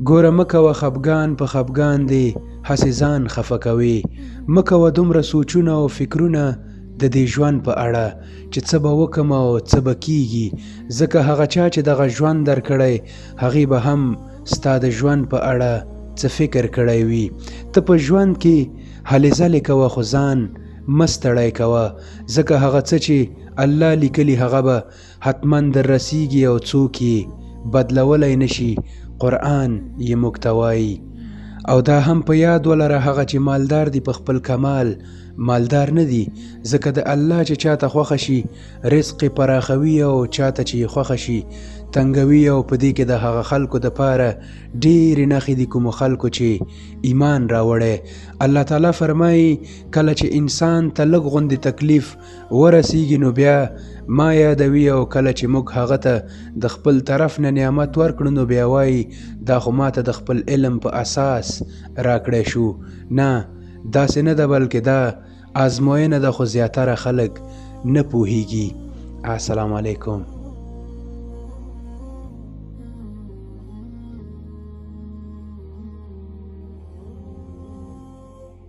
ګوره مه کوه خفګان په خفګان دی هسې ځان خفه کوې. مه کوه دومره سوچونه او فکرونه د دې ژوند په اړه چې څه به وکم او څه به کیږي، ځکه هغه چا چې دغه ژوند درکړی هغې به هم ستا د ژوند په اړه څه فکر کړی وي. ته په ژوند کې هلې ځلې کوه خو ځان مه ستړی کوه، ځکه هغه څه چې الله لیکلي هغه به حتما در رسیږي او څوک یې بدلولی نشي. قرآن یې موږ ته وایي. او دا هم په یاد ولره هغه چې مالدار دي په خپل کمال مالدار نه دي، ځکه د الله چې چاته خوښه شي رزق یې پراخوي او چاته چې یې خوښه شي تنګوي. او په دې کې د هغه خلکو دپاره ډېرې نښې دي کومو خلکو چې ایمان راوړی. الله تعالی فرمایي کله چې انسان ته لږ غوندې تکلیف ورسیږي نو بیا ما یادوي، او کله چې موږ هغه ته د خپل طرف نه نعمت ورکړو نو بیا وایي دا خو ماته د خپل علم په اساس راکړی شو. نه داسې نه ده، بلکې دا آزموینه ده، خو زیاتره خلک نه پوهیږي. السلام علیکم.